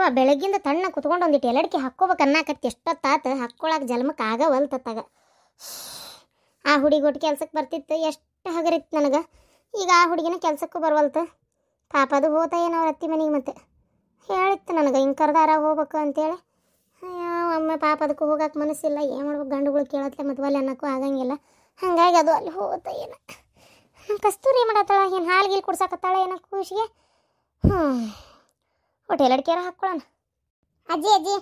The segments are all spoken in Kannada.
ಯವ್ವ ಬೆಳಗ್ಗಿಂದ ತಣ್ಣ ಕುತ್ಕೊಂಡು ಒಂದಿಟ್ಟು ಎಲ್ಲಡಿಕೆ ಹಾಕ್ಕೋಬೇಕು ಅನ್ನಕತ್ತಿ ಎಷ್ಟೊತ್ತಾತ ಹಾಕ್ಕೊಳಕ್ಕೆ ಜನ್ಮಕ್ಕೆ ಆಗವಲ್ತತ್ತಾಗ. ಆ ಹುಡುಗಿ ಒಟ್ಟು ಕೆಲ್ಸಕ್ಕೆ ಬರ್ತಿತ್ತು, ಎಷ್ಟು ಹಗರಿತ್ತು ನನಗೆ. ಈಗ ಆ ಹುಡುಗಿನ ಕೆಲ್ಸಕ್ಕೂ ಬರವಲ್ತ. ಪಾಪ ಅದು ಹೋತ ಏನೋ ಅವ್ರ ಅತ್ತಿ ಮನೆಗೆ. ಮತ್ತೆ ಹೇಳಿತ್ತು ನನಗೆ ಹಿಂಗೆ ಕರ್ದಾರ ಹೋಗ್ಬೇಕು ಅಂತೇಳಿ. ಒಮ್ಮೆ ಪಾಪ ಅದಕ್ಕೂ ಹೋಗಕ್ಕೆ ಮನಸ್ಸಿಲ್ಲ. ಏನು ಮಾಡ್ಬೇಕು, ಗಂಡುಗಳು ಕೇಳತ್ಲೆ ಮತ್ತು ಒಲೆ ಅನ್ನೋಕ್ಕೂ ಆಗಂಗಿಲ್ಲ. ಹಾಗಾಗಿ ಅದು ಅಲ್ಲಿ ಹೋತ ಏನು ಕಸ್ತೂರಿ ಮಾಡತ್ತಾಳ, ಏನು ಹಾಲು ಗೀಲು ಕುಡ್ಸಾಕತ್ತಾಳ ಏನೋ ಖುಷಿಗೆ. ಒಟ್ಟು ಎಲ್ಲಡಿಕೆಯಾರ ಹಾಕ್ಕೊಳ್ಳೋಣ. ಅಜ್ಜಿ ಅಜ್ಜಿ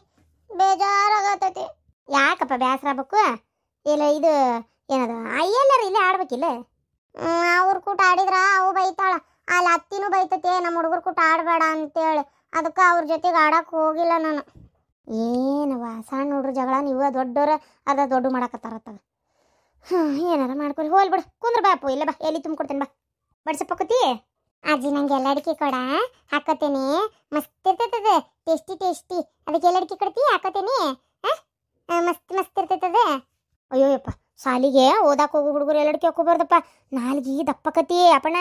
ಬೇಜಾರಾಗತೈತಿ. ಯಾಕಪ್ಪ ಬೇಸರ ಆಗ್ಬೇಕು? ಇಲ್ಲ ಇದು ಏನದು ಎಲ್ಲರೂ ಇಲ್ಲೇ ಆಡ್ಬೇಕಿಲ್ಲ. ಅವ್ರ ಕೂಟ ಆಡಿದ್ರ ಅವು ಬೈತಾಳ, ಅಲ್ಲಿ ಅತ್ತಿನೂ ಬೈತತೆ ನಮ್ಮ ಹುಡುಗರು ಕೂಟ ಆಡಬೇಡ ಅಂತೇಳಿ. ಅದಕ್ಕೆ ಅವ್ರ ಜೊತೆಗೆ ಆಡಕ್ಕೆ ಹೋಗಿಲ್ಲ ನಾನು. ಏನವ ಸಣ್ಣ ಹುಡ್ರು ಜಗಳ, ನೀವು ದೊಡ್ಡವ್ರ ಅರ್ಧ ದೊಡ್ಡ ಮಾಡಕತ್ತಾರತ್ತಾಗ. ಏನಾರ ಮಾಡ್ಕೊರಿ, ಹೋಲ್ ಬಿಡು. ಕುಂದ್ರ ಬಾ ಅಪ್ಪು, ಇಲ್ಲ ಬಾ, ಎಲ್ಲಿ ತುಂಬಿಕೊಡ್ತೇನೆ ಬಾ. ಬಡ್ಸಪ್ಪಕತಿ ಅಜ್ಜಿ, ನಂಗೆ ಎಲ್ಲ ಅಡಿಕೆ ಕೊಡ, ಹಾಕೋತೇನೆ. ಮಸ್ತ್ ಇರ್ತೈತದ, ಟೇಸ್ಟಿ ಟೇಸ್ಟಿ. ಅದಕ್ಕೆ ಎಲ್ಲ ಅಡಿಕೆ ಕೊಡ್ತಿ, ಹಾಕೋತೇನೆ. ಮಸ್ತ್ ಮಸ್ತ್ ಇರ್ತೈತದ. ಅಯ್ಯೋಯಪ್ಪ, ಶಾಲಿಗೆ ಓದಾಕ ಹೋಗೋ ಹುಡುಗರು ಎಲ್ಲಡಿಕೆ ಹಾಕೋಬಾರ್ದಪ್ಪ, ನಾಲ್ಗಿ ದಪ್ಪಕತಿ ಅಪ್ಪಣ.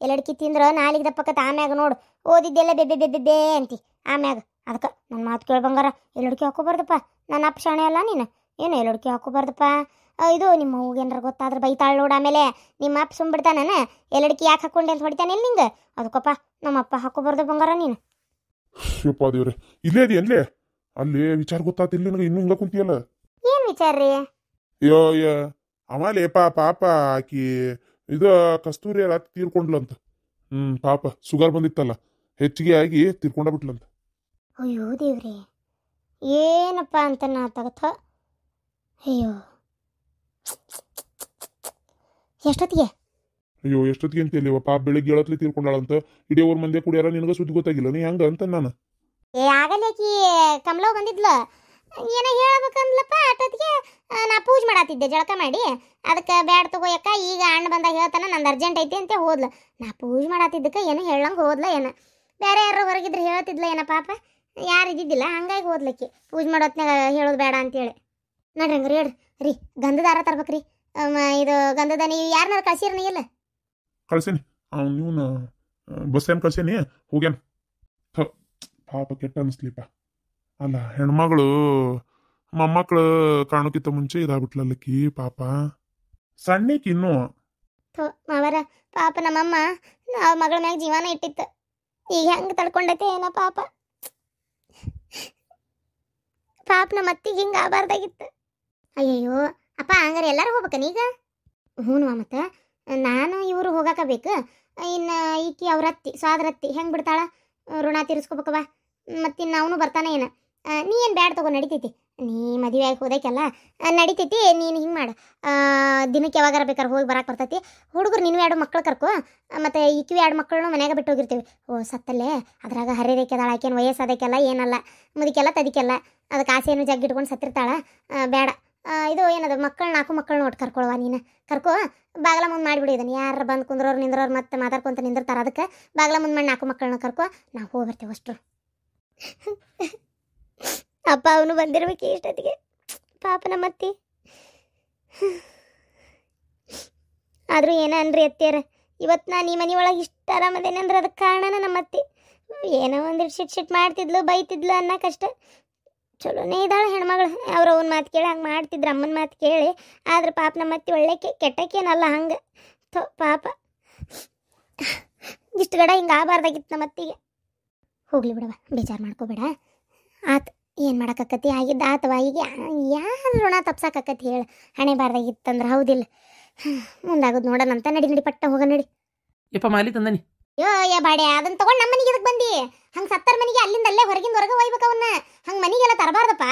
ಎಲ್ಲಡಿಕೆ ತಿಂದ್ರೆ ನಾಲಿಗೆ ದಪ್ಪಕತಿ. ಆಮ್ಯಾಗ ನೋಡು ಓದಿದ್ದೆಲ್ಲ ಬೆಬ್ಬೆ ಬೆಬ್ಬೆ ಬೇ ಅಂತಿ ಆಮ್ಯಾಗ. ಅದಕ್ಕೆ ನನ್ನ ಮಾತು ಕೇಳಿ ಬಂಗಾರ, ಎಲ್ಲಡಿಕೆ ಹಾಕೋಬಾರ್ದಪ್ಪ. ನನ್ನ ಅಪ್ಪ ಶಾಣೆ ಅಲ್ಲ ನೀನು, ಏನು ಎಲ್ಲಡಿಕೆ ಹಾಕೋಬಾರ್ದಪ್ಪ. ಇದು ನಿಮ್ಮ ಅವ್ಗೆ ಏನಾರ ಗೊತ್ತಾದ್ರೆ ಬೈತಾಳೆ ನೋಡು. ಆಮೇಲೆ ನಿಮ್ಮ ಅಪ್ಪ ಸುಮ್ಬಿಡ್ತಾನ, ಎಲ್ಲಡಿಕೆ ಯಾಕೆ ಹಾಕ್ಕೊಂಡೆ ಅಂತ ಹೊಡಿತಾನೆ ಇಲ್ಲ ನಿಂಗೆ. ಅದಕ್ಕಪ್ಪ ನಮ್ಮ ಅಪ್ಪ ಹಾಕೋಬಾರ್ದು ಬಂಗಾರ ನೀನು. ಶಿವಪ್ಪ ದೇವ್ರೆ, ಇಲ್ಲೇ ಅದಿ ಅಲ್ಲೇ? ಅಲ್ಲಿ ವಿಚಾರ ಗೊತ್ತಾತಿಲ್ಲ ನಿನಗೆ, ಇನ್ನೂ ಹಿಂಗ ಕುಂತಿಯಲ್ಲ. ಏನು ವಿಚಾರ ರೀ? ಅಯ್ಯೋ ಆಮೇಲೆ ಪಾಪ ಆಕಿ ಇದು ಕಸ್ತೂರಿ ರಾತ್ರಿ ತೀರ್ಕೊಂಡ್ಲಂತ. ಪಾಪ ಶುಗರ್ ಬಂದಿತ್ತಲ್ಲ, ಹೆಚ್ಚಿಗೆ ಆಗಿ ತೀರ್ಕೊಂಡ ಬಿಟ್ಲಂತ. ಅಯ್ಯೋ ದೇವ್ರಿ, ಏನಪ್ಪ ಅಂತ ನಾ ತಗಥ. ಅಯ್ಯೋ ಎಷ್ಟೊತ್ತಿಗೆ? ಅಯ್ಯೋ ಎಷ್ಟೊತ್ತಿಗೆ ಅಂತೀಯಲ್ಲ ಪಾಪ, ಬೆಳಿಗ್ಗೆ ಹೇಳತ್ಲಿ ತೀರ್ಕೊಂಡಾಳಂತ. ಇಡೀ ಊರ್ ಮಂದಿ ಕುಡಿಯಾರ, ನಿನಗ ಸುದ್ದಿ ಗೊತ್ತಾಗಿಲ್ಲ ನೀ ಹಂಗ ಅಂತ ನಾನು. ಆಗಲೇಕಿ ಕಮಲವ್ ಬಂದಿದ್ಲ, ಏನೋ ಹೇಳ್ಬೇಕಂದ್ಲಪ್ಪ. ಅಷ್ಟೊತ್ತಿಗೆ ನಾ ಪೂಜೆ ಮಾಡತ್ತಿದ್ದೆ ಜಳಕ ಮಾಡಿ. ಅದಕ್ಕೆ ಬ್ಯಾಡ ತಗೋಯಕ್ಕ, ಈಗ ಅಣ್ಣ ಬಂದಾಗ ಹೇಳ್ತಾನ, ನಂದು ಅರ್ಜೆಂಟ್ ಐತಿ ಅಂತ ಹೋದ್ಲ. ನಾ ಪೂಜೆ ಮಾಡತ್ತಿದ್ದಕ್ಕೆ ಏನೋ ಹೇಳಂಗೆ ಹೋದ್ಲ. ಏನು ಬೇರೆ ಯಾರು ಹೊರಗಿದ್ರೆ ಹೇಳ್ತಿದ್ಲ ಏನ ಪಾಪ, ಯಾರು ಇದ್ದಿದ್ದಿಲ್ಲ. ಹಂಗಾಗಿ ಹೋದ್ಲಕ್ಕಿ ಪೂಜೆ ಮಾಡೋತ್ನಾಗ ಹೇಳೋದು ಬೇಡ ಅಂತೇಳಿ. ನೋಡ್ರಿ ಹಂಗಾರೆ ಹೇಳ್ರಿ ರೀ, ಗಂಧದ ದಾರ ತರ್ಬೇಕ್ರಿ. ಇದು ಗಂಧದ ನೀವು ಯಾರನ್ನಾರು ಕಳ್ಸಿರ್ನಿ? ಇಲ್ಲ ಕಳ್ಸೇನಿ, ನೀವು ಬಸ್ ಏನ್ ಕಳ್ಸೇನಿ, ಹೋಗ್ಯಾನ. ಪಾಪ ಕೆಟ್ಟ ಅನಿಸ್ಲಿಪ್ಪ. ಅಲ್ಲ ಹೆಣ್ಮಗಳು ಮೊಮ್ಮಕ್ಕಳು ಕಾಣೋಕ್ಕಿಂತ ಮುಂಚೆ ಇದಾಗ್ಬಿಟ್ಲಲ್ಲಕ್ಕಿ ಪಾಪ. ಸಣ್ಣಕ್ಕೆ ಇನ್ನೂ ಅವರ ಪಾಪ ನಮ್ಮಮ್ಮ ಮಗಳ ಮ್ಯಾಗ ಜೀವನ ಇಟ್ಟಿತ್ತು. ಈಗ ಹೆಂಗೆ ತಡ್ಕೊಂಡೈತೆ ಏನೋ ಪಾಪ. ನಮ್ಮ ಅತ್ತಿಗೆ ಹಿಂಗೆ ಆಗಬಾರ್ದಾಗಿತ್ತು. ಅಯ್ಯಯ್ಯೋ ಅಪ್ಪ, ಹಂಗಾರೆ ಎಲ್ಲರೂ ಹೋಗ್ಬೇಕನೀಗ? ಹ್ಞೂ ಮತ್ತೆ ನಾನು ಇವರು ಹೋಗಾಕಬೇಕು. ಇನ್ನು ಈಕಿ ಅವ್ರ ಅತ್ತಿ ಸ್ವಾದ್ರತ್ತಿ ಹೆಂಗೆ ಬಿಡ್ತಾಳ, ಋಣ ತೀರಿಸ್ಕೋಬೇಕವ. ಮತ್ತಿನ್ನು ಅವನು ಬರ್ತಾನೆ ಏನು. ನೀ ಏನು ಬ್ಯಾಡ ತಗೋ, ನಡಿತೈತಿ. ನೀ ಮದುವೆ ಆಗಿ ಹೋದಕ್ಕೆಲ್ಲ ನಡಿತೈತಿ. ನೀನು ಹಿಂಗೆ ಮಾಡು, ದಿನಕ್ಕೆ ಯಾವಾಗಾರ ಬೇಕಾದ್ರೆ ಹೋಗಿ ಬರಕ್ಕೆ ಬರ್ತೈತಿ. ಹುಡುಗರು ನೀನು 2 ಮಕ್ಳು ಕರ್ಕೊ, ಮತ್ತು ಈಕಿವಿ 2 ಮಕ್ಕಳನ್ನು ಮನ್ಯಾಗ ಬಿಟ್ಟು ಹೋಗಿರ್ತೀವಿ. ಓ ಸತ್ತಲ್ಲೇ ಅದ್ರಾಗ ಹರಿರೇಕೆದಾಳ, ಆಕೇನು ವಯಸ್ಸಾದಕ್ಕೆಲ್ಲ ಏನಲ್ಲ, ಮುದಿಕೆಲ್ಲ ತದಿಕೆಲ್ಲ. ಅದಕ್ಕೆ ಆಸೆಯನ್ನು ಜಗ್ಗಿಟ್ಕೊಂಡು ಸತ್ತಿರ್ತಾಳ. ಬೇಡ, ಇದು ಏನದು ಮಕ್ಕಳು 4 ಮಕ್ಕಳನ್ನ ಒಟ್ಟು ಕರ್ಕೊಳವ. ನೀನು ಕರ್ಕೊ, ಬಾಗ್ಲ ಮುಂದೆ ಮಾಡಿಬಿಡಿ. ಇದನ್ನು ಯಾರು ಬಂದು ಕುಂದ್ರೋರು ನಿಂದ್ರೋರು ಮತ್ತೆ ಮಾತಾಡ್ಕೊಂತ ನಿಂದಿರ್ತಾರೆ. ಅದಕ್ಕೆ ಬಾಗ್ಲ ಮುಂದೆ ಮಾಡಿ 4 ಮಕ್ಕಳನ್ನ ಕರ್ಕೊ, ನಾವು ಹೋಗಿ ಬರ್ತೀವಿ ಅಷ್ಟು. ಅಪ್ಪ ಅವನು ಬಂದಿರ್ಬೇಕು ಇಷ್ಟೊತ್ತಿಗೆ. ಪಾಪ ನಮ್ಮತ್ತಿ. ಆದರೂ ಏನ ಅನ್ರಿ ಅತ್ತಿಯರ, ಇವತ್ತು ನಾನು ಈ ಮನೆ ಒಳಗೆ ಇಷ್ಟು ಆರಾಮದೇನೆ ಅಂದ್ರೆ ಅದಕ್ಕೆ ಕಾರಣನ ನಮ್ಮತ್ತಿ. ಏನೋ ಒಂದಿಟ್ಟು ಶಿಟ್ ಮಾಡ್ತಿದ್ಲು, ಬೈತಿದ್ಲು ಅನ್ನಕ್ಕಷ್ಟ. ಚಲೋನೇ ಇದ್ದಾಳೆ ಹೆಣ್ಮಗಳು. ಅವ್ನ ಮಾತು ಕೇಳಿ ಹಂಗೆ ಮಾಡ್ತಿದ್ರು, ಅಮ್ಮನ ಮಾತು ಕೇಳಿ. ಆದ್ರೆ ಪಾಪ ನಮ್ಮತ್ತಿ ಒಳ್ಳೆ ಕೆಟ್ಟಕ್ಕೇನಲ್ಲ ಹಂಗೆ. ಪಾಪ ಇಷ್ಟು ಗಡ ಹಿಂಗೆ ಆಗಬಾರ್ದಾಗಿತ್ತು ನಮ್ಮತ್ತಿಗೆ. ಹೋಗ್ಲಿ ಬಿಡವ, ಬೇಜಾರು ಮಾಡ್ಕೋಬೇಡ. ಆತು, ಏನು ಮಾಡೋಕ್ಕತ್ತಿ, ಆಗಿದ್ದ ಆತವ. ಈಗ ಯಾರು ಋಣ ತಪ್ಸಕ್ಕತ್ತಿ ಹೇಳು, ಹಣೆ ಬಾರ್ದಾಗಿತ್ತಂದ್ರೆ. ಹೌದಿಲ್ಲ, ಮುಂದಾಗೋದು ನೋಡೋಣಂತ. ನಡಿ ಪಟ್ಟ ಹೋಗ ನಡಿ. ಯಪ್ಪ ಮಾಲಿ ತಂದನಿ. ಯಾ ಬಾಡೆ, ಅದನ್ನ ತಗೊಂಡು ನಮ್ಮ ಮನೆಗೆ ಇದಕ್ಕೆ ಬಂದಿ. ಹಂಗೆ ಸತ್ತರ ಮನೆಗೆ ಅಲ್ಲಿಂದ ಅಲ್ಲೇ ಹೊರಗಿಂದ ಹೊರಗೆ ಒಯ್ಬೇಕು ಅವನ್ನ. ಹಂಗೆ ಮನೆಗೆಲ್ಲ ತರಬಾರ್ದಪ್ಪ.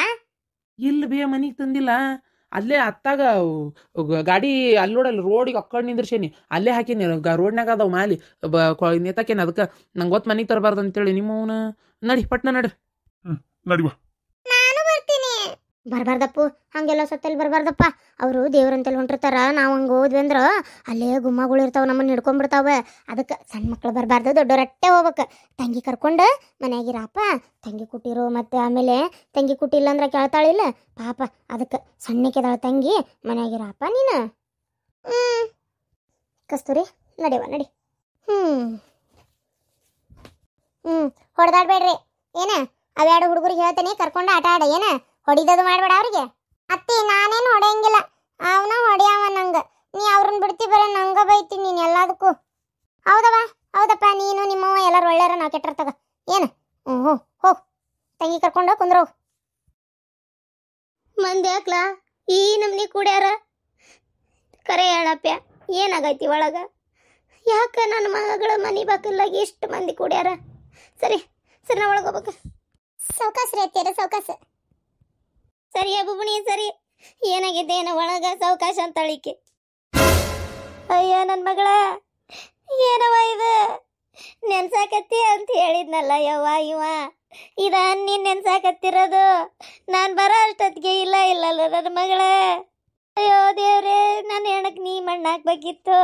ಇಲ್ಲ ಬೇ, ಮನೆಗೆ ತಂದಿಲ್ಲ. ಅಲ್ಲೇ ಅತ್ತಾಗ ಗಾಡಿ ಅಲ್ಲಿ ನೋಡಲ್ಲ, ರೋಡಿಗೆ ಅಕ್ಕಡ್ ನಿಂದ್ರಸೇನಿ, ಅಲ್ಲೇ ಹಾಕೀನಿ. ರೋಡ್ನಾಗ ಅದಾವ ಮಾಲಿ ನೇತಾಕೇನಿ. ಅದಕ್ಕೆ ನಂಗೆ ಗೊತ್ತು ಮನೆಗೆ ತರಬಾರ್ದು ಅಂತೇಳಿ. ನಿಮ್ಮವನ ನಡಿ, ಪಟ್ನ ನಡ್ರಿ. ನಡಿವಾ, ನಾನು ಬರ್ತೀನಿ. ಬರಬಾರ್ದಪ್ಪು, ಹಂಗೆಲ್ಲ ಸತ್ತಲ್ಲಿ ಬರಬಾರ್ದಪ್ಪ. ಅವರು ದೇವ್ರಂತಲ್ಲಿ ಹೊಂಟಿರ್ತಾರ. ನಾವು ಹಂಗೆ ಹೋದ್ವಿ ಅಂದ್ರೆ ಅಲ್ಲೇ ಗುಮ್ಮಗಳು ಇರ್ತಾವೆ, ನಮ್ಮನ್ನು ಹಿಡ್ಕೊಂಡ್ಬಿಡ್ತಾವೆ. ಅದಕ್ಕೆ ಸಣ್ಣ ಮಕ್ಳು ಬರಬಾರ್ದು, ದೊಡ್ಡವರಟ್ಟೆ ಹೋಗ್ಬೇಕು. ತಂಗಿ ಕರ್ಕೊಂಡು ಮನೆಯಾಗಿರಪ್ಪ. ತಂಗಿ ಕುಟ್ಟಿರು, ಮತ್ತು ಆಮೇಲೆ ತಂಗಿ ಕುಟ್ಟಿಲ್ಲ ಅಂದ್ರೆ ಕೇಳ್ತಾಳಿಲ್ಲ ಪಾಪ. ಅದಕ್ಕೆ ಸಣ್ಣಕ್ಕೆದಾಳ ತಂಗಿ, ಮನೆಯಾಗಿರಪ್ಪ ನೀನು. ಕಸ್ತೂರಿ ನಡಿವ ನಡಿ. ಹೊಡೆದಾಡ್ಬೇಡ್ರಿ. ಏನ ಅವೆರಡು ಹುಡುಗರಿಗೆ ಹೇಳ್ತೇನೆ ಕರ್ಕೊಂಡು ಆಟ ಆಡ ಏನ ಹೊಡಿದದು ಮಾಡ್ಬೇಡ ಅವ್ರಿಗೆ. ಅತ್ತಿ ನಾನೇನು ಹೊಡೆಯಂಗಿಲ್ಲ, ಅವನ ಹೊಡೆಯವ ನಂಗೆ. ನೀ ಅವ್ರನ್ನ ಬಿಡ್ತಿ ಬರೀ ನಂಗೆ ಬೈತೀನಿ ನೀನು ಎಲ್ಲದಕ್ಕೂ. ಹೌದವ ಹೌದಪ್ಪ, ನೀನು ನಿಮ್ಮವ ಎಲ್ಲರೂ ಒಳ್ಳೆಯರ ನಾವು ಕೆಟ್ಟರ ತಗ ಏನು. ಹ್ಞೂ ಹೋಗ್ ತಂಗಿ ಕರ್ಕೊಂಡು ಕುಂದ್ರು. ಮಂದಿ ಯಾಕ್ಲಾ ಈ ನಮ್ನಿ ಕೂಡ್ಯಾರ? ಕರೆ ಹೇಳಪ್ಪ, ಏನಾಗೈತಿ ಒಳಗ? ಯಾಕೆ ನನ್ನ ಮಗಳ ಮನೆ ಬಾಕಲಾಗಿ ಎಷ್ಟು ಮಂದಿ ಕೂಡ್ಯಾರ? ಸರಿ ಸರಿ ನಾ ಒಳಗೆ ಹೋಗ್ಬೇಕು. ಸೌಕಾಸ್ ರೀ ಅತ್ತೀರ, ಸೌಕಾಸ. ಸರಿ ಬುಬುಣಿ ಸರಿ. ಏನಾಗಿದೆ ಏನೋ ಒಳಗ ಸೌಕಾಶ ಅಂತ ಅಳಿಕೆ. ಅಯ್ಯ ನನ್ನ ಮಗಳ ಏನವ ಇದು ನೆನ್ಸಾಕತ್ತಿ ಅಂತ ಹೇಳಿದ್ನಲ್ಲ ಯವ್ವ ಇವ. ಇದ ನೀನ್ ನೆನ್ಸಾಕತ್ತಿರೋದು ನಾನು ಬರೋ ಅಷ್ಟೊತ್ತಿಗೆ ಇಲ್ಲ ಇಲ್ಲಲ್ಲ ನನ್ನ ಮಗಳ. ಅಯ್ಯೋ ದೇವ್ರೆ, ನನ್ನ ಹೆಣಕ್ ನೀ ಮಣ್ಣು ಹಾಕ್ಬೇಕಿತ್ತು,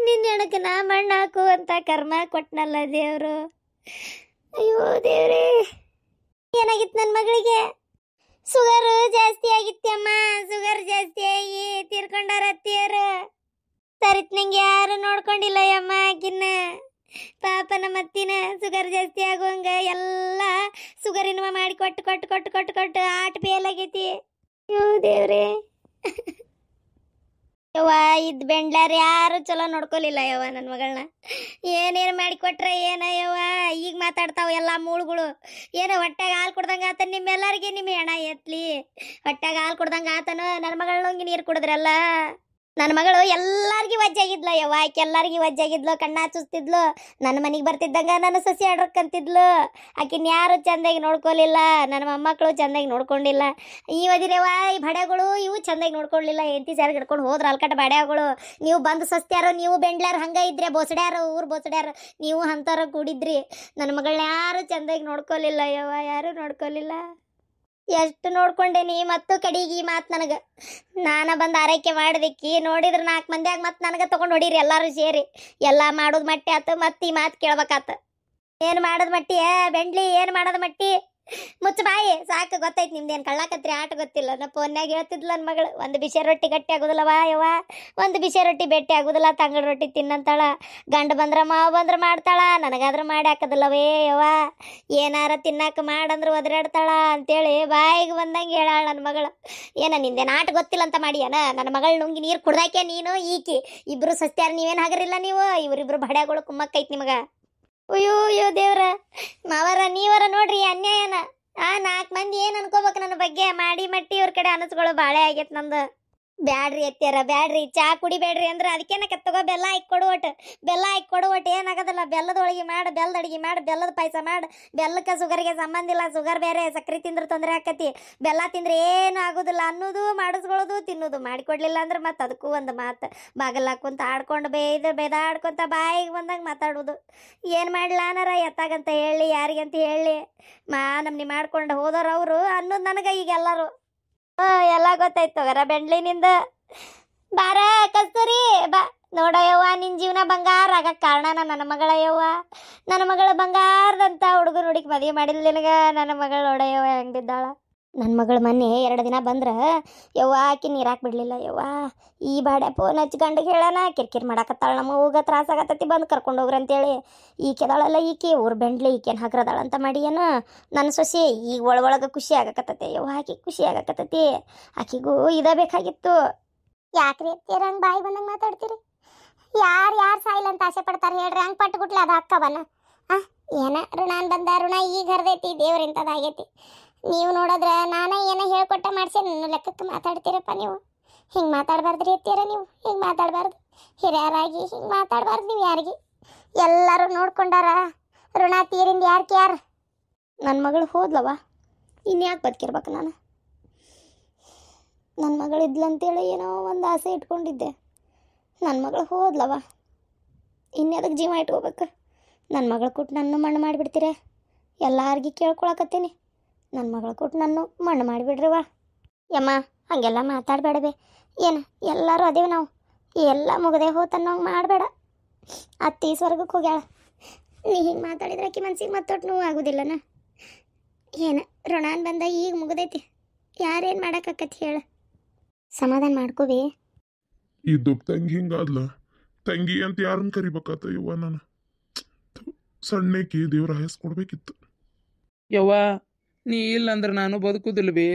ನಿನ್ನ ಹೆಣಕ್ಕೆ ನಾ ಮಣ್ಣು ಹಾಕು ಅಂತ ಕರ್ಮ ಕೊಟ್ನಲ್ಲ ದೇವ್ರು. ಅಯ್ಯೋ ದೇವ್ರೆ, ಏನಾಗಿತ್ತು ನನ್ನ ಮಗಳಿಗೆ? ಶುಗರ್ ಜಾಸ್ತಿ ಆಗಿತ್ತಮ್ಮ, ಶುಗರ್ ಜಾಸ್ತಿ ಆಗಿ ತೀರ್ಕೊಂಡಾರ ಅತ್ತಿಯರು. ಸರಿತ್ ನಂಗೆ ಯಾರು ನೋಡ್ಕೊಂಡಿಲ್ಲ ಅಮ್ಮ ಆಕಿನ್ನ. ಪಾಪ ನಮ್ಮ ಅತ್ತಿನ ಶುಗರ್ ಜಾಸ್ತಿ ಆಗುವಂಗ ಎಲ್ಲ ಶುಗರ್ ಇನ್ವ ಮಾಡಿ ಕೊಟ್ಟು ಕೊಟ್ಟು ಕೊಟ್ಟು ಕೊಟ್ಟು ಕೊಟ್ಟು ಆಟ ಫೇಲ್ ಆಗೈತಿ. ಅಯ್ಯೋ ದೇವ್ರೆ, ಯವ್ವ ಇದ್ ಬೆಂಡ್ಲಾರ ಯಾರು ಚಲೋ ನೋಡ್ಕೊಲಿಲ್ಲ ಯವ್ವ ನನ್ನ ಮಗಳನ್ನ. ಏನೇನು ಮಾಡಿ ಕೊಟ್ರ ಏನ ಯವ್ವ, ಈಗ ಮಾತಾಡ್ತಾವ ಎಲ್ಲ ಮೂಳುಗಳು. ಏನೋ ಹೊಟ್ಟಾಗ ಹಾಲು ಕುಡ್ದಂಗ ಆತ ನಿಮ್ಮೆಲ್ಲರಿಗೆ, ನಿಮ್ಮ ಹೆಣ ಎತ್ಲಿ. ಹೊಟ್ಟಾಗ ಹಾಲು ಕುಡ್ದಂಗ ಆತನು ನನ್ನ ಮಗಳಂಗೆ ನೀರು ಕುಡಿದ್ರಲ್ಲ. ನನ್ನ ಮಗಳು ಎಲ್ಲಾರ್ಗಿ ವಜ್ಜಾಗಿದ್ಲ ಯವ್ವ, ಆಕೆ ಎಲ್ಲಾರ್ಗಿ ವಜ್ಜಾಗಿದ್ಲು, ಕಣ್ಣ ಚುಸ್ತಿದ್ಲು. ನನ್ನ ಮನೆಗೆ ಬರ್ತಿದ್ದಂಗ ನನ್ನ ಸೊಸೆ ಆಡ್ರಕ್ಕಂತಿದ್ಲು. ಆಕಿನ ಯಾರು ಚಂದಾಗಿ ನೋಡ್ಕೊಲಿಲ್ಲ, ನನ್ನ ಮೊಮ್ಮಕ್ಕಳು ಚಂದಾಗಿ ನೋಡ್ಕೊಂಡಿಲ್ಲ. ಈ ಓದಿರವ್ವ ಈ ಬಡ್ಯಾಗಳು ಇವು ಚಂದಾಗಿ ನೋಡ್ಕೊಳ್ಳಿಲ್ಲ. ಎಂತಿ ಸಾರಿಗೆ ಹಿಡ್ಕೊಂಡು ಹೋದ್ರ ಅಲ್ಕಟ್ಟ ಬಡ್ಯಾಗಳು. ನೀವು ಬಂದು ಸಸ್ತ್ಯಾರೋ, ನೀವು ಬೆಂಡ್ಲಾರ ಹಂಗ ಇದ್ರೆ ಬೋಸಡ್ಯಾರ, ಊರು ಬೋಸಡ್ಯಾರ, ನೀವು ಅಂತಾರ ಕೂಡಿದ್ರಿ. ನನ್ನ ಮಗಳನ್ನ ಯಾರು ಚಂದಾಗಿ ನೋಡ್ಕೊಲಿಲ್ಲ ಯವ್ವ, ಯಾರು ನೋಡ್ಕೊಲಿಲ್ಲ. ಎಷ್ಟು ನೋಡ್ಕೊಂಡೇನಿ. ಮತ್ತು ಕಡಿಗೆ ಈ ಮಾತು ನನಗೆ ನಾನು ಬಂದು ಆರೈಕೆ ಮಾಡಿದಕ್ಕಿ ನೋಡಿದ್ರೆ 4 ಮಂದಿಯಾಗ ಮತ್ತು ನನಗೆ ತೊಗೊಂಡು ಹೊಡೀರಿ ಎಲ್ಲರೂ ಸೇರಿ. ಎಲ್ಲ ಮಾಡೋದು ಮಟ್ಟಿ ಆತು, ಮತ್ತು ಈ ಮಾತು ಕೇಳ್ಬೇಕಾತ. ಏನು ಮಾಡೋದು ಮಟ್ಟಿ ಬೆಂಡ್ಲಿ, ಏನು ಮಾಡೋದು ಮಟ್ಟಿ? ಮುಚ್ಚ ಬಾಯಿ ಸಾಕು, ಗೊತ್ತೈತಿ ನಿಮ್ದೇನು ಕಳ್ಳಾಕತ್ರಿ ಆಟ ಗೊತ್ತಿಲ್ಲ. ನಾ ಫೋನ್ಯಾಗ ಹೇಳ್ತಿದ್ಲು ನನ್ನ ಮಗಳು, ಒಂದು ಬಿಸಿ ರೊಟ್ಟಿ ಗಟ್ಟಿ ಆಗೋದಿಲ್ಲವಾ ಯವ್ವ, ಒಂದು ಬಿಸಿ ರೊಟ್ಟಿ ಬೆಟ್ಟಿ ಆಗೋದಿಲ್ಲ, ತಂಗಳ ರೊಟ್ಟಿ ತಿನ್ನಂತಾಳ. ಗಂಡ ಬಂದ್ರೆ ಮಾವು ಬಂದ್ರೆ ಮಾಡ್ತಾಳ, ನನಗಾದ್ರೆ ಮಾಡಿ ಹಾಕೋದಿಲ್ಲವೇ ಯವ್ವ. ಏನಾರ ತಿನ್ನಾಕ ಮಾಡಂದ್ರೆ ಒದರಾಡ್ತಾಳ ಅಂತೇಳಿ ಬಾಯಿಗೆ ಬಂದಂಗೆ ಹೇಳಾಳ ನನ್ನ ಮಗಳು. ಏನ ನಿಂದೇನು ಆಟ ಗೊತ್ತಿಲ್ಲ ಅಂತ ಮಾಡಿಯನ? ನನ್ನ ಮಗಳು ನುಂಗಿ ನೀರು ಕುಡ್ದಾಕೆ ನೀನು ಈಕಿ ಇಬ್ರು ಸಸ್ತ್ಯಾರ, ನೀವೇನು ಹಾಗರಿಲ್ಲ ನೀವು? ಇವರಿಬ್ರು ಬಡ್ಯಾಗಳು ಕುಮ್ಮಕ್ಕೈತಿ ನಿಮಗೆ. ಅಯ್ಯೋ ಅಯ್ಯೋ ದೇವ್ರ, ಮಾವರ ನೀವರ ನೋಡ್ರಿ ಅನ್ಯಾಯನ. 4 ಮಂದಿ ಏನು ಅನ್ಕೋಬೇಕು ನನ್ನ ಬಗ್ಗೆ? ಮಾಡಿ ಮಟ್ಟಿ ಇವ್ರ ಕಡೆ ಅನಸ್ಗಳು ಬಾಳೆ ಆಗೈತೆ ನಮ್ದು. ಬ್ಯಾಡ್ರಿ ಎತ್ಯಾರ ಬ್ಯಾಡ್ರಿ, ಚಾ ಕುಡಿಬೇಡ್ರಿ ಅಂದ್ರೆ ಅದಕ್ಕೇನಕ್ಕೆ ತಗೋ ಬೆಲ್ಲ ಹಾಕಿ ಕೊಡು ಒಟ್ಟು, ಬೆಲ್ಲ ಹಾಕಿ ಕೊಡು ಒಟ್ಟು. ಏನಾಗೋದಿಲ್ಲ, ಬೆಲ್ಲದ ಹೋಳಿಗೆ ಮಾಡು, ಬೆಲ್ಲದ ಅಡಿಗೆ ಮಾಡು, ಬೆಲ್ಲದ ಪಾಯಸ ಮಾಡು. ಬೆಲ್ಲಕ್ಕೆ ಶುಗರ್ಗೆ ಸಂಬಂಧ ಇಲ್ಲ, ಶುಗರ್ ಬೇರೆ, ಸಕ್ರೆ ತಿಂದ್ರೆ ತೊಂದರೆ ಆಕತಿ. ಬೆಲ್ಲ ತಿಂದ್ರೆ ಏನು ಆಗೋದಿಲ್ಲ ಅನ್ನೋದು, ಮಾಡಿಸ್ಕೊಳ್ಳೋದು, ತಿನ್ನೋದು. ಮಾಡಿಕೊಡ್ಲಿಲ್ಲ ಅಂದ್ರೆ ಮತ್ತೆ ಅದಕ್ಕೂ ಒಂದು ಮಾತು. ಬಾಗಲ್ ಹಾಕೊಂತ ಆಡ್ಕೊಂಡು ಬೇದಾಡ್ಕೊಂತ ಬಾಯಿಗೆ ಬಂದಂಗೆ ಮಾತಾಡೋದು. ಏನು ಮಾಡ್ಲಾನಾರ ಎತ್ತಾಗಂತ ಹೇಳಿ, ಯಾರಿಗಂತ ಹೇಳಿ ನಮ್ನಿ ಮಾಡ್ಕೊಂಡು ಹೋದವ್ರು ಅವರು ಅನ್ನೋದು ನನಗೆ ಈಗ ಎಲ್ಲರೂ ಎಲ್ಲ ಗೊತ್ತಾಯ್ತು ತಗೋರ ಬೆಂಡ್ಲಿನಿಂದ. ಬಾರ ಕಸ್ತೂರಿ ಬಾ ನೋಡಯ್ಯವ್ವ, ನಿನ್ನ ಜೀವನ ಬಂಗಾರ ಆಗಕ್ಕೆ ಕಾರಣನ ನನ್ನ ಮಗಳ ಯವ್ವ. ನನ್ನ ಮಗಳ ಬಂಗಾರದಂತ ಹುಡುಗನ ಹುಡುಗಿ ಮದುವೆ ಮಾಡಿಲ್ಲ ನಿನಗ. ನನ್ನ ಮಗಳು ನೋಡಯ್ಯವ್ವ ಹೆಂಗೆ ಬಿದ್ದಾಳ. ನನ್ನ ಮಗಳು ಮೊನ್ನೆ 2 ದಿನ ಬಂದ್ರೆ ಯವ್ವ ಆಕಿ ನೀರಾಕ್ ಬಿಡಲಿಲ್ಲ ಯವ್ವ. ಈ ಬಾಡೆ ಫೋನ್ ಹಚ್ಕೊಂಡು ಹೇಳೋಣ, ಕಿರ್ಕಿರ್ ಮಾಡಾಕತ್ತಾಳ, ನಮ್ಮ ಹೂಗ ತ್ರಾಸಾಗತ್ತತಿ, ಬಂದು ಕರ್ಕೊಂಡು ಹೋಗ್ರಿ ಅಂತೇಳಿ. ಈಕೆದಾಳಲ್ಲ ಈಕೆ ಊರು ಬೆಂಡ್ಲಿ, ಈಕೇನು ಹಗ್ರದಾಳಂತ ಮಾಡಿ ಏನು ನನ್ನ ಸೊಸೆ ಈಗ ಒಳಗೆ ಖುಷಿ ಆಗಕತ್ತತೆ ಯವ್ವ. ಆಕೆ ಖುಷಿ ಆಗಕತ್ತತಿ, ಆಕಿಗೂ ಇದ ಬೇಕಾಗಿತ್ತು. ಯಾಕ್ರಿ ಎತ್ತೀರಂಗೆ ಬಾಯಿ ಬಂದಂಗೆ ಮಾತಾಡ್ತೀರಿ? ಯಾರು ಸಾಯಿಲ್ಲ ಅಂತ ಆಸೆ ಪಡ್ತಾರೆ ಹೇಳ್ರಿ? ಹಂಗೆ ಪಟ್ಟುಗುಟ್ಲೆ ಅದು ಅಕ್ಕವನ ಏನ ಋಣಾನ್ ಬಂದ ಋಣ ಈಗ ಹರಿದೈತಿ, ದೇವ್ರಿಂತದಾಗೈತಿ. ನೀವು ನೋಡಿದ್ರೆ ನಾನೇ ಏನೋ ಹೇಳ್ಕೊಟ್ಟ ಮಾಡಿಸಿ ನನ್ನ ಲೆಕ್ಕಕ್ಕೆ ಮಾತಾಡ್ತೀರಪ್ಪ ನೀವು. ಹಿಂಗೆ ಮಾತಾಡಬಾರ್ದ್ರಿ ಎತ್ತೀರ ನೀವು, ಹಿಂಗೆ ಮಾತಾಡಬಾರ್ದು. ಹಿರಿಯರಾಗಿ ಹಿಂಗೆ ಮಾತಾಡಬಾರ್ದು ನೀವು ಯಾರಿಗೆ. ಎಲ್ಲರೂ ನೋಡ್ಕೊಂಡಾರ, ಋಣ ತೀರಿಂದ ಯಾರು? ನನ್ನ ಮಗಳು ಹೋದ್ಲವ, ಇನ್ಯಾಕೆ ಬದುಕಿರ್ಬೇಕು ನಾನು? ನನ್ನ ಮಗಳು ಇದ್ಲಂತೇಳಿ ಏನೋ ಒಂದು ಆಸೆ ಇಟ್ಕೊಂಡಿದ್ದೆ. ನನ್ನ ಮಗಳು ಹೋದ್ಲವ, ಇನ್ಯಾದಕ್ಕೆ ಜೀವ ಇಟ್ಕೋಬೇಕು? ನನ್ನ ಮಗಳು ಕೊಟ್ಟು ನನ್ನ ಮಣ್ಣು ಮಾಡಿಬಿಡ್ತೀರ? ಎಲ್ಲಾರ್ಗಿ ಕೇಳ್ಕೊಳಕತ್ತೀನಿ, ನನ್ನ ಮಗಳು ಕೊಟ್ಟು ನನ್ನ ಮಣ್ಣು ಮಾಡಿಬಿಡ್ರಿವ. ಯಮ್ಮ ಹಾಗೆಲ್ಲ ಮಾತಾಡಬೇಡವೆ. ಏನು ಎಲ್ಲರೂ ಅದೇವು ನಾವು, ಎಲ್ಲ ಮುಗದೆ ಹೋತನ್ನೋಂಗೆ ಮಾಡಬೇಡ. ಅತ್ತಿ ಸ್ವರ್ಗಕ್ಕೆ ಹೋಗ್ಯಾಳ, ನೀ ಹಿಂಗೆ ಮಾತಾಡಿದ್ರೆ ಆಕಿ ಮನ್ಸಿಗೆ ಮತ್ತೊಟ್ಟು ನೋವು ಆಗೋದಿಲ್ಲನ? ಏನು ಋಣಾನ್ ಬಂದ ಈಗ ಮುಗ್ದೈತಿ, ಯಾರೇನು ಮಾಡೋಕ್ಕಾಕತಿ ಹೇಳು? ಸಮಾಧಾನ ಮಾಡ್ಕೋಬಿ. ಇದ್ದು ತಂಗಿ ಹಿಂಗಾದ್ಲ, ತಂಗಿ ಅಂತ ಯಾರನ್ನ ಕರಿಬೇಕಾತ ಯವ್ವ? ನಾನು ಸಣ್ಣಕಿ ದೇವ್ರ ಹಾಯಸ್ ಕೊಡ್ಬೇಕಿತ್ತು ಯವ್ವ ನೀ ಇಲ್ಲಂದ್ರೆ ನಾನು ಬದುಕುದಿಲ್ವೇ?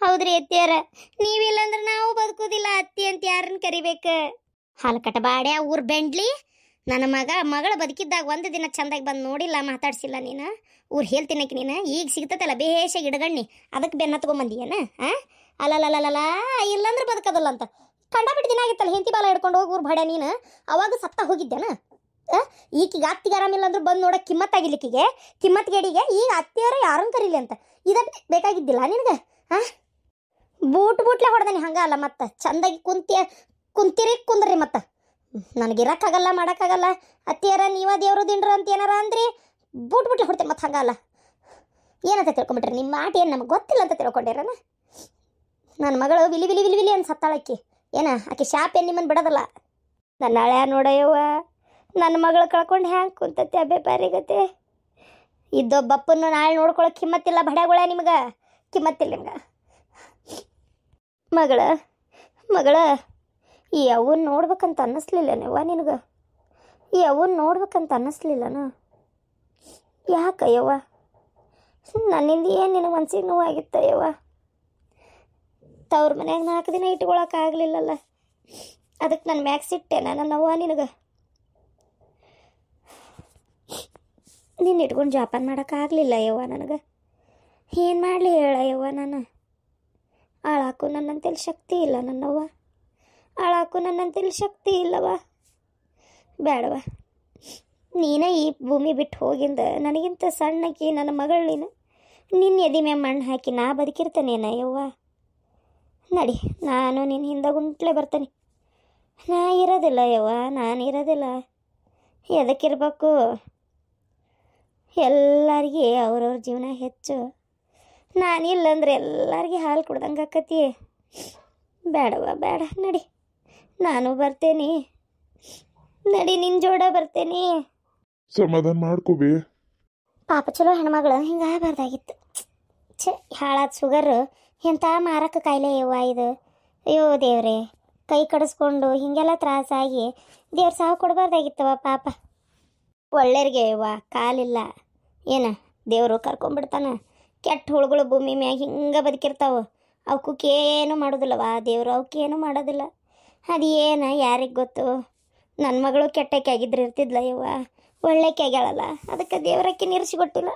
ಹೌದ್ರಿ ಅತ್ತಿಯರ, ನೀವಿಲ್ಲಂದ್ರೆ ನಾವು ಬದುಕುದಿಲ್ಲ. ಅತ್ತಿ ಅಂತ ಯಾರನ್ನ ಕರಿಬೇಕು? ಹಾಲು ಕಟ ಬಾಡ್ಯಾ ಊರ್ ಬೆಂಡ್ಲಿ. ನನ್ನ ಮಗಳ ಬದುಕಿದ್ದಾಗ ಒಂದು ದಿನ ಚಂದಾಗಿ ಬಂದು ನೋಡಿಲ್ಲ, ಮಾತಾಡ್ಸಿಲ್ಲ. ನೀನು ಊರ್ ಹೇಳ್ತೀನಕ್ಕೆ ನೀನು ಈಗ ಸಿಗ್ತತಲ್ಲ ಬೇಷ ಗಿಡಗಣ್ಣಿ, ಅದಕ್ಕೆ ಬೆನ್ನ ತಗೊಂಬಂದಿಯೇನ? ಅಲ್ಲಲ್ಲ ಇಲ್ಲಂದ್ರೆ ಬದುಕದಲ್ಲ ಅಂತ ಕಂಡಾಬಿಟ್ಟು ದಿನ ಆಗಿತ್ತಲ್ಲ. ಹೆಂಡತಿ ಬಾಲ ಹಿಡ್ಕೊಂಡು ಹೋಗಿ ಊರ್ ಬಾಡ್ಯಾ ನೀನು ಅವಾಗ ಸತ್ತ ಹೋಗಿದ್ದೇನ? ಈಕಿಗೆ ಅತ್ತಿಗೆ ಆರಾಮಿಲ್ಲ ಅಂದ್ರೆ ಬಂದು ನೋಡೋ ಕಿಮ್ಮತ್ತಾಗಿಲಿಕ್ಕಿಗೆ ಕಿಮ್ಮತ್ಗೇಡಿಗೆ ಈಗ ಅತ್ತಿಯವರು ಯಾರನ್ನು ಕರೀಲಿ ಅಂತ ಇದ ಬೇಕಾಗಿದ್ದಿಲ್ಲ ನಿನಗೆ? ಬೂಟ್ಲೆ ಹೊಡೆದನಿ. ಹಂಗ ಅಲ್ಲ ಮತ್ತೆ ಚಂದಾಗಿ ಕುಂತಿರಿ ಕುಂದ್ರಿ. ಮತ್ತೆ ನನಗಿರಕ್ಕಾಗಲ್ಲ ಮಾಡೋಕ್ಕಾಗಲ್ಲ. ಅತ್ತಿಯರ ನೀವ ದೇವ್ರು ದಿಂಡ್ರು ಅಂತ ಏನಾರ ಅಂದ್ರಿ ಬೂಟ್ಲೆ ಹೊಡ್ತೇನೆ. ಮತ್ತೆ ಹಂಗ ಅಲ್ಲ ಏನಂತ ತಿಳ್ಕೊಂಬಿಟ್ರಿ? ನಿಮ್ಮ ಆಟ ಏನು ನಮಗೆ ಗೊತ್ತಿಲ್ಲ ಅಂತ ತಿಳ್ಕೊಂಡಿರನ? ನನ್ನ ಮಗಳು ವಿಲಿ ವಿಲಿ ವಿಲಿ ವಿಲಿ ಅಂತ ಸತ್ತಾಳಕ್ಕಿ ಏನ? ಆಕೆ ಶಾಪ್ ಏನು ನಿಮ್ಮನ್ನು ಬಿಡೋದಲ್ಲ. ನನ್ನ ಹಳೆ ನೋಡಯ್ಯವ್ವ, ನನ್ನ ಮಗಳು ಕಳ್ಕೊಂಡು ಹ್ಯಾಂಗೆ ಕುಂತತ್ತೆ ಅಬ್ಬೆ ಬಾರಿಗತ್ತೆ. ಇದ್ದೊಬ್ಬಪ್ಪನ್ನು ನಾಳೆ ನೋಡ್ಕೊಳಕ್ಕೆ ಕಿಮ್ಮತ್ತಿಲ್ಲ ಬಡ್ಯಾಗಳ ನಿಮ್ಗೆ, ಕಿಮ್ಮತ್ತಿಲ್ಲ ನಿಮ್ಗೆ. ಮಗಳ ಈ ಅವನ್ನ ನೋಡ್ಬೇಕಂತ ಅನ್ನಿಸ್ಲಿಲ್ಲನೇವ್ವ ನಿನಗೆ? ಈ ಅವನ್ನ ನೋಡ್ಬೇಕಂತ ಅನ್ನಿಸ್ಲಿಲ್ಲನ? ಯಾಕಯ್ಯವ್ವ? ನನ್ನಿಂದ ಏನು ನಿನಗೆ ಮನ್ಸಿಗೆ ನೋವಾಗಿತ್ತಯ್ಯವ್ವ? ತವ್ರ ಮನ್ಯಾಗ 4 ದಿನ ಇಟ್ಕೊಳಕ್ಕಾಗಲಿಲ್ಲಲ್ಲ, ಅದಕ್ಕೆ ನನ್ನ ಮ್ಯಾಗ ಸಿಟ್ಟೆನ ನನ್ನವ್ವ ನಿನಗೆ? ನಿನ್ನ ಇಟ್ಕೊಂಡು ಜಾಪಾನ್ ಮಾಡೋಕ್ಕಾಗಲಿಲ್ಲ ಯವ್ವ ನನಗೆ. ಏನು ಮಾಡಲಿ ಹೇಳಯ್ಯವ್ವ? ನಾನು ಆಳಾಕು ನನ್ನಂತೇಳಿ ಶಕ್ತಿ ಇಲ್ಲ ನನ್ನವ್ವ, ಆಳಾಕು ನನ್ನಂತೇಳಿ ಶಕ್ತಿ ಇಲ್ಲವ. ಬೇಡವ, ನೀನೇ ಈ ಭೂಮಿ ಬಿಟ್ಟು ಹೋಗಿಂದ ನನಗಿಂತ ಸಣ್ಣಕಿ ನನ್ನ ಮಗಳು ನೀನು. ನಿನ್ನ ಎದಿ ಮ್ಯಾಗ ಮಣ್ಣು ಹಾಕಿ ನಾ ಬದುಕಿರ್ತೇನೇನ ಯವ್ವ? ನಡಿ, ನಾನು ನಿನ್ನ ಹಿಂದೆ ಗುಂಟ್ಲೆ ಬರ್ತೇನೆ. ನಾ ಇರೋದಿಲ್ಲ ಯವ್ವ, ನಾನು ಇರೋದಿಲ್ಲ. ಎದಕ್ಕಿರ್ಬೇಕು? ಎಲ್ಲರಿಗೆ ಅವ್ರವ್ರ ಜೀವನ ಹೆಚ್ಚು. ನಾನಿಲ್ಲಂದ್ರೆ ಎಲ್ಲರಿಗೆ ಹಾಲು ಕುಡ್ದಂಗೆ ಆಕತಿ. ಬೇಡವ ಬೇಡ, ನಡಿ ನಾನು ಬರ್ತೇನೆ. ನಡಿ, ನಿನ್ನ ಜೋಡ ಬರ್ತೇನೆ. ಸಮಾಧಾನ ಮಾಡ್ಕೋಬೇ. ಪಾಪ ಚಲೋ ಹೆಣ್ಮಗಳು ಹಿಂಗಾಗಬಾರ್ದಾಗಿತ್ತು. ಛೆ, ಹಾಳಾದ ಶುಗರು ಎಂಥ ಮಾರಕ ಕಾಯಿಲೆ ಯವ್ವ ಇದು. ಅಯ್ಯೋ ದೇವ್ರೆ, ಕೈ ಕಡಿಸ್ಕೊಂಡು ಹೀಗೆಲ್ಲ ತ್ರಾಸಾಗಿ ದೇವ್ರ ಸಾವು ಕೊಡಬಾರ್ದಾಗಿತ್ತವ ಪಾಪ. ಒಳ್ಳೆಯರಿಗೆ ಯವ್ವ ಕಾಲಿಲ್ಲ ಏನ ದೇವರು ಕರ್ಕೊಂಡ್ಬಿಡ್ತಾನೆ. ಕೆಟ್ಟ ಹುಳುಗಳು ಭೂಮಿ ಮ್ಯಾಗ ಹಿಂಗೆ ಬದುಕಿರ್ತಾವೆ, ಅವಕ್ಕೇನು ಮಾಡೋದಿಲ್ಲವ ದೇವರು, ಅವಕ್ಕೇನು ಮಾಡೋದಿಲ್ಲ. ಅದು ಏನು ಯಾರಿಗೆ ಗೊತ್ತು? ನನ್ನ ಮಗಳು ಕೆಟ್ಟಕ್ಕೆ ಆಗಿದ್ರೆ ಇರ್ತಿದ್ಲ ಯವ್ವ, ಒಳ್ಳೆಕ್ಕೆ ಆಗ್ಯಾಳಲ್ಲ, ಅದಕ್ಕೆ ದೇವರಕ್ಕೆ ನಿರಿಸಿ ಕೊಟ್ಟಿಲ್ಲ.